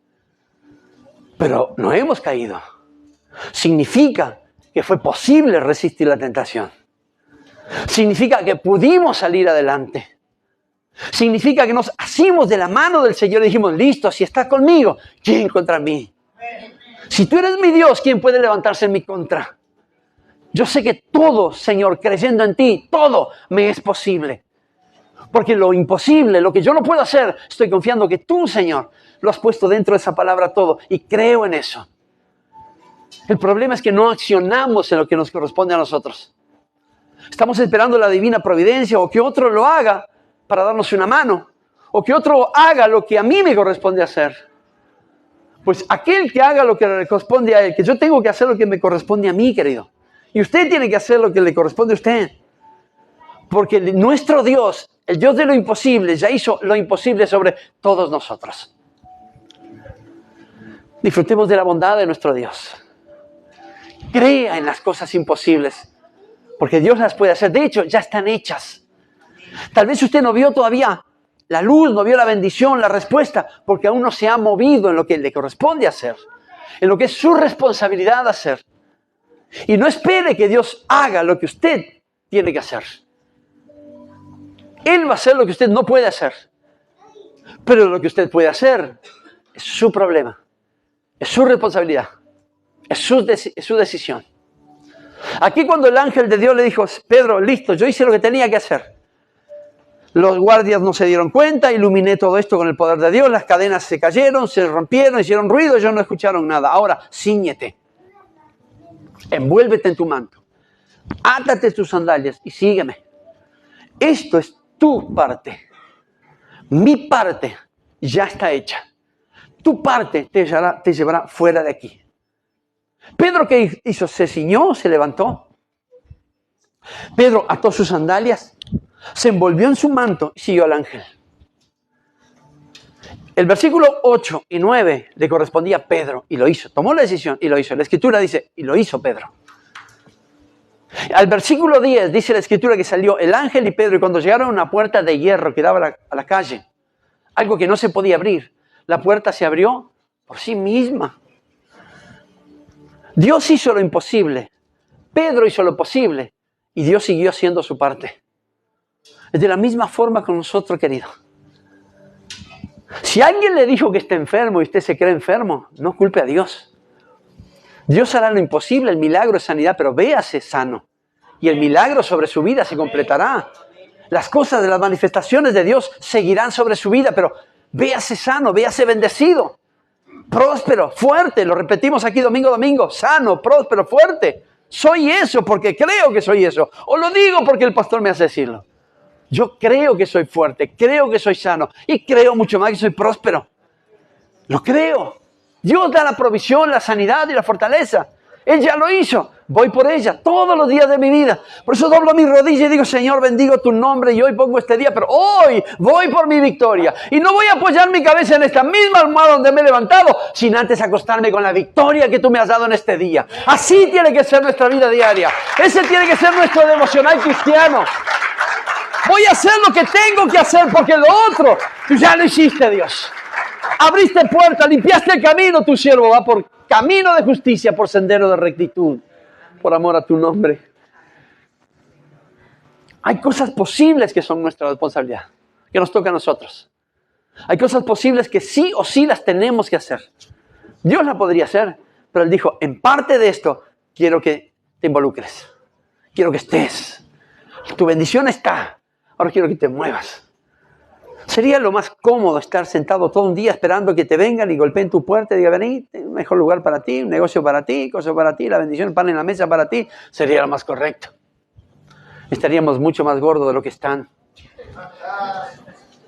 Pero no hemos caído. Significa que fue posible resistir la tentación. Significa que pudimos salir adelante. Significa que nos asimos de la mano del Señor y dijimos, listo, si estás conmigo, ¿quién contra mí? Si tú eres mi Dios, ¿quién puede levantarse en mi contra? Yo sé que todo, Señor, creyendo en ti, todo me es posible. Porque lo imposible, lo que yo no puedo hacer, estoy confiando que tú, Señor, lo has puesto dentro de esa palabra todo y creo en eso. El problema es que no accionamos en lo que nos corresponde a nosotros. Estamos esperando la divina providencia o que otro lo haga para darnos una mano o que otro haga lo que a mí me corresponde hacer. Pues aquel que haga lo que le corresponde a él, que yo tengo que hacer lo que me corresponde a mí, querido. Y usted tiene que hacer lo que le corresponde a usted. Porque nuestro Dios, el Dios de lo imposible, ya hizo lo imposible sobre todos nosotros. Disfrutemos de la bondad de nuestro Dios. Crea en las cosas imposibles, porque Dios las puede hacer. De hecho, ya están hechas. Tal vez usted no vio todavía la luz, no vio la bendición, la respuesta, porque aún no se ha movido en lo que le corresponde hacer, en lo que es su responsabilidad hacer. Y no espere que Dios haga lo que usted tiene que hacer. Él va a hacer lo que usted no puede hacer. Pero lo que usted puede hacer es su problema, es su responsabilidad, es su decisión. Aquí cuando el ángel de Dios le dijo, Pedro, listo, yo hice lo que tenía que hacer. Los guardias no se dieron cuenta, iluminé todo esto con el poder de Dios, las cadenas se cayeron, se rompieron, hicieron ruido, ellos no escucharon nada. Ahora, cíñete, envuélvete en tu manto, átate tus sandalias y sígueme. Esto es tu parte. Mi parte ya está hecha. Tu parte te llevará fuera de aquí. Pedro, ¿qué hizo? Se ciñó, se levantó. Pedro ató sus sandalias, se envolvió en su manto y siguió al ángel. El versículo 8 y 9 le correspondía a Pedro y lo hizo. Tomó la decisión y lo hizo. La Escritura dice, y lo hizo Pedro. Al versículo 10 dice la Escritura que salió el ángel y Pedro y cuando llegaron a una puerta de hierro que daba a la calle, algo que no se podía abrir, la puerta se abrió por sí misma. Dios hizo lo imposible, Pedro hizo lo posible y Dios siguió haciendo su parte. Es de la misma forma con nosotros, querido. Si alguien le dijo que está enfermo y usted se cree enfermo, no culpe a Dios. Dios hará lo imposible, el milagro es sanidad, pero véase sano. Y el milagro sobre su vida se completará. Las cosas de las manifestaciones de Dios seguirán sobre su vida, pero véase sano, véase bendecido, próspero, fuerte. Lo repetimos aquí domingo a domingo, sano, próspero, fuerte. Soy eso porque creo que soy eso. O lo digo porque el pastor me hace decirlo. Yo creo que soy fuerte, creo que soy sano y creo mucho más que soy próspero. Lo creo. Dios da la provisión, la sanidad y la fortaleza. Él ya lo hizo. Voy por ella todos los días de mi vida. Por eso doblo mis rodillas y digo, Señor, bendigo tu nombre y hoy pongo este día, pero hoy voy por mi victoria. Y no voy a apoyar mi cabeza en esta misma almohada donde me he levantado, sin antes acostarme con la victoria que tú me has dado en este día. Así tiene que ser nuestra vida diaria. Ese tiene que ser nuestro devocional cristiano. Voy a hacer lo que tengo que hacer porque lo otro Tú ya lo hiciste, Dios. Abriste puertas, limpiaste el camino, tu siervo va por camino de justicia, por sendero de rectitud, por amor a tu nombre. Hay cosas posibles que son nuestra responsabilidad, que nos toca a nosotros. Hay cosas posibles que sí o sí las tenemos que hacer. Dios la podría hacer, pero Él dijo, en parte de esto, quiero que te involucres. Quiero que estés. Tu bendición está. Ahora quiero que te muevas. Sería lo más cómodo estar sentado todo un día esperando que te vengan y golpeen tu puerta y digan, vení, un mejor lugar para ti, un negocio para ti, cosas para ti, la bendición, el pan en la mesa para ti. Sería lo más correcto. Estaríamos mucho más gordos de lo que están.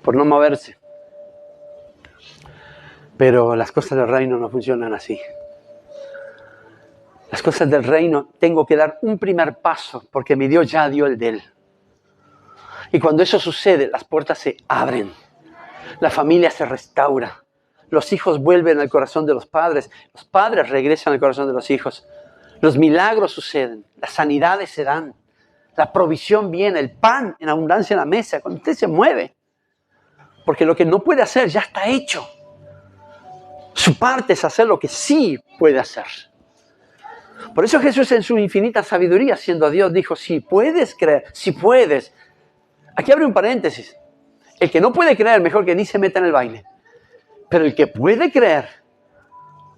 Por no moverse. Pero las cosas del reino no funcionan así. Las cosas del reino tengo que dar un primer paso porque mi Dios ya dio el de Él. Y cuando eso sucede, las puertas se abren. La familia se restaura. Los hijos vuelven al corazón de los padres. Los padres regresan al corazón de los hijos. Los milagros suceden. Las sanidades se dan. La provisión viene. El pan en abundancia en la mesa. Cuando usted se mueve. Porque lo que no puede hacer ya está hecho. Su parte es hacer lo que sí puede hacer. Por eso Jesús en su infinita sabiduría, siendo Dios, dijo, si puedes creer, si puedes. Aquí abre un paréntesis. El que no puede creer, mejor que ni se meta en el baile. Pero el que puede creer,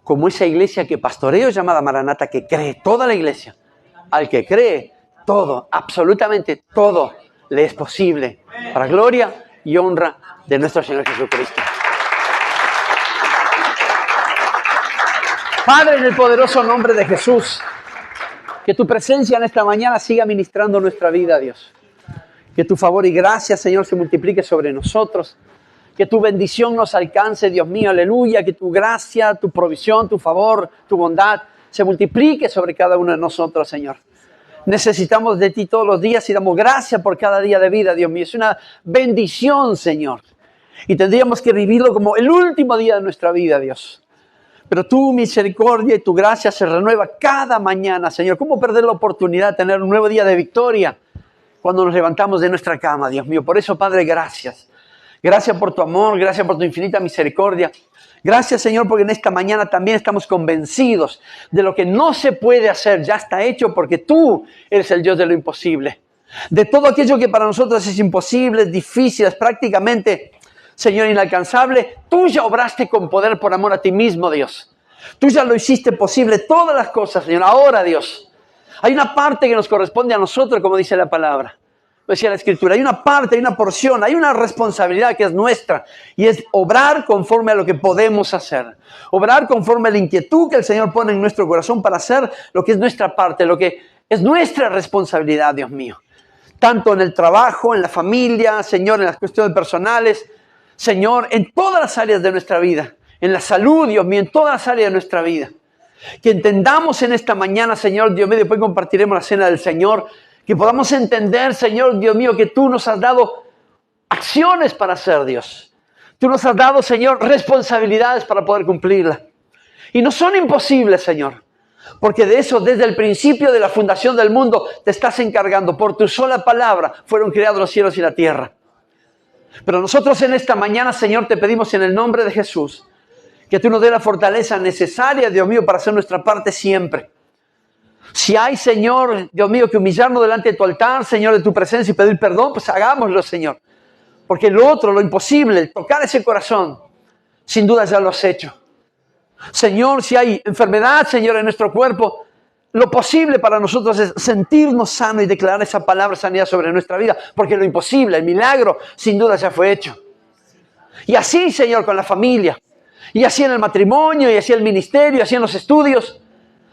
como esa iglesia que pastoreo llamada Maranata, que cree toda la iglesia, al que cree todo, absolutamente todo, le es posible para gloria y honra de nuestro Señor Jesucristo. Padre, en el poderoso nombre de Jesús, que tu presencia en esta mañana siga ministrando nuestra vida, Dios. Que tu favor y gracia, Señor, se multiplique sobre nosotros. Que tu bendición nos alcance, Dios mío, aleluya. Que tu gracia, tu provisión, tu favor, tu bondad se multiplique sobre cada uno de nosotros, Señor. Necesitamos de ti todos los días y damos gracias por cada día de vida, Dios mío. Es una bendición, Señor. Y tendríamos que vivirlo como el último día de nuestra vida, Dios. Pero tu misericordia y tu gracia se renueva cada mañana, Señor. ¿Cómo perder la oportunidad de tener un nuevo día de victoria cuando nos levantamos de nuestra cama, Dios mío? Por eso, Padre, gracias. Gracias por tu amor, gracias por tu infinita misericordia. Gracias, Señor, porque en esta mañana también estamos convencidos de lo que no se puede hacer. Ya está hecho porque tú eres el Dios de lo imposible. De todo aquello que para nosotros es imposible, es difícil, es prácticamente, Señor, inalcanzable, tú ya obraste con poder por amor a ti mismo, Dios. Tú ya lo hiciste posible, todas las cosas, Señor. Ahora, Dios, hay una parte que nos corresponde a nosotros, como dice la palabra. Decía la Escritura, hay una parte, hay una porción, hay una responsabilidad que es nuestra. Y es obrar conforme a lo que podemos hacer. Obrar conforme a la inquietud que el Señor pone en nuestro corazón para hacer lo que es nuestra parte, lo que es nuestra responsabilidad, Dios mío. Tanto en el trabajo, en la familia, Señor, en las cuestiones personales, Señor, en todas las áreas de nuestra vida, en la salud, Dios mío, en todas las áreas de nuestra vida. Que entendamos en esta mañana, Señor, Dios mío, después compartiremos la cena del Señor, que podamos entender, Señor, Dios mío, que tú nos has dado acciones para hacer, Dios. Tú nos has dado, Señor, responsabilidades para poder cumplirlas. Y no son imposibles, Señor, porque de eso, desde el principio de la fundación del mundo, te estás encargando. Por tu sola palabra fueron creados los cielos y la tierra. Pero nosotros en esta mañana, Señor, te pedimos en el nombre de Jesús que tú nos dé la fortaleza necesaria, Dios mío, para hacer nuestra parte siempre. Si hay, Señor, Dios mío, que humillarnos delante de tu altar, Señor, de tu presencia y pedir perdón, pues hagámoslo, Señor. Porque lo otro, lo imposible, el tocar ese corazón, sin duda ya lo has hecho. Señor, si hay enfermedad, Señor, en nuestro cuerpo, lo posible para nosotros es sentirnos sanos y declarar esa palabra sanidad sobre nuestra vida, porque lo imposible, el milagro, sin duda ya fue hecho. Y así, Señor, con la familia, y así en el matrimonio, y así en el ministerio, y así en los estudios.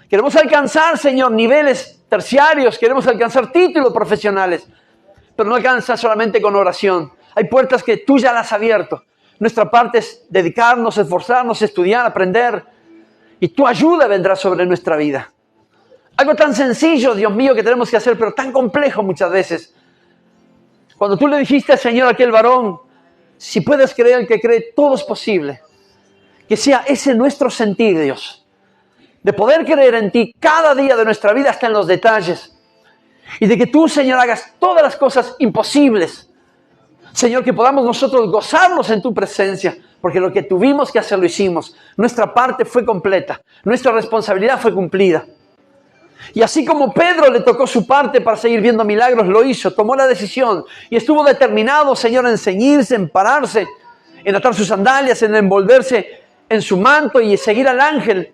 Queremos alcanzar, Señor, niveles terciarios, queremos alcanzar títulos profesionales, pero no alcanza solamente con oración. Hay puertas que tú ya las has abierto. Nuestra parte es dedicarnos, esforzarnos, estudiar, aprender, y tu ayuda vendrá sobre nuestra vida. Algo tan sencillo, Dios mío, que tenemos que hacer, pero tan complejo muchas veces. Cuando tú le dijiste, Señor, a aquel varón, si puedes creer, el que cree, todo es posible. Que sea ese nuestro sentir, Dios, de poder creer en ti cada día de nuestra vida, hasta en los detalles. Y de que tú, Señor, hagas todas las cosas imposibles. Señor, que podamos nosotros gozarnos en tu presencia, porque lo que tuvimos que hacer lo hicimos. Nuestra parte fue completa, nuestra responsabilidad fue cumplida. Y así como Pedro le tocó su parte para seguir viendo milagros, lo hizo, tomó la decisión y estuvo determinado, Señor, en ceñirse, en pararse, en atar sus sandalias, en envolverse en su manto y seguir al ángel.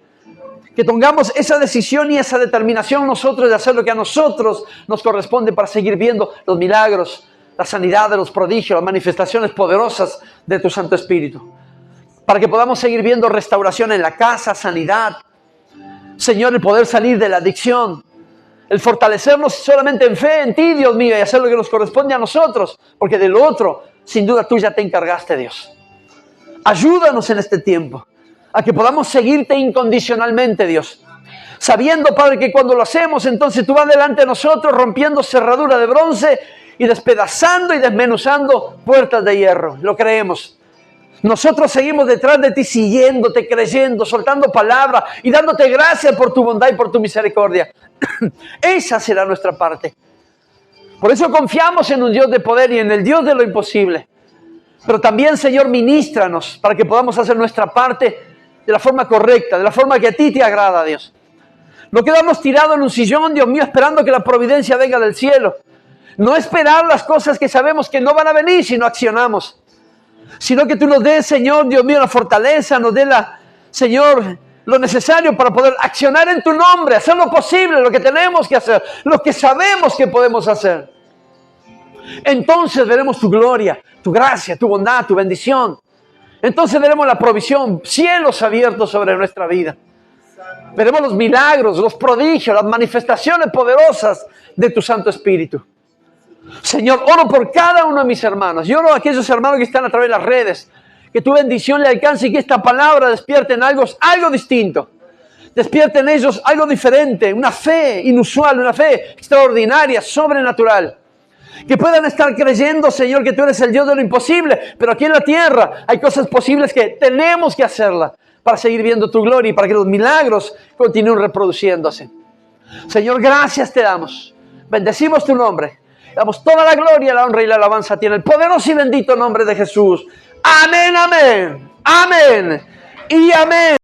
Que tengamos esa decisión y esa determinación nosotros de hacer lo que a nosotros nos corresponde para seguir viendo los milagros, la sanidad de los prodigios, las manifestaciones poderosas de tu Santo Espíritu. Para que podamos seguir viendo restauración en la casa, sanidad. Señor, el poder salir de la adicción, el fortalecernos solamente en fe en ti, Dios mío, y hacer lo que nos corresponde a nosotros, porque de lo otro, sin duda tú ya te encargaste, Dios. Ayúdanos en este tiempo, a que podamos seguirte incondicionalmente, Dios. Sabiendo, Padre, que cuando lo hacemos, entonces tú vas delante de nosotros, rompiendo cerradura de bronce y despedazando y desmenuzando puertas de hierro. Lo creemos. Nosotros seguimos detrás de ti, siguiéndote, creyendo, soltando palabras y dándote gracias por tu bondad y por tu misericordia. Esa será nuestra parte. Por eso confiamos en un Dios de poder y en el Dios de lo imposible. Pero también, Señor, ministranos para que podamos hacer nuestra parte de la forma correcta, de la forma que a ti te agrada, Dios. No quedarnos tirados en un sillón, Dios mío, esperando que la providencia venga del cielo. No esperar las cosas que sabemos que no van a venir si no accionamos. Sino que tú nos des, Señor, Dios mío, la fortaleza, nos dé Señor, lo necesario para poder accionar en tu nombre, hacer lo posible, lo que tenemos que hacer, lo que sabemos que podemos hacer. Entonces veremos tu gloria, tu gracia, tu bondad, tu bendición. Entonces veremos la provisión, cielos abiertos sobre nuestra vida. Veremos los milagros, los prodigios, las manifestaciones poderosas de tu Santo Espíritu. Señor, oro por cada uno de mis hermanos. Yo oro a aquellos hermanos que están a través de las redes. Que tu bendición le alcance y que esta palabra despierte en algo distinto. Despierte en ellos algo diferente, una fe inusual, una fe extraordinaria, sobrenatural. Que puedan estar creyendo, Señor, que tú eres el Dios de lo imposible. Pero aquí en la tierra hay cosas posibles que tenemos que hacerlas para seguir viendo tu gloria y para que los milagros continúen reproduciéndose. Señor, gracias te damos. Bendecimos tu nombre. Damos toda la gloria, la honra y la alabanza a ti en el poderoso y bendito nombre de Jesús. Amén, amén, amén y amén.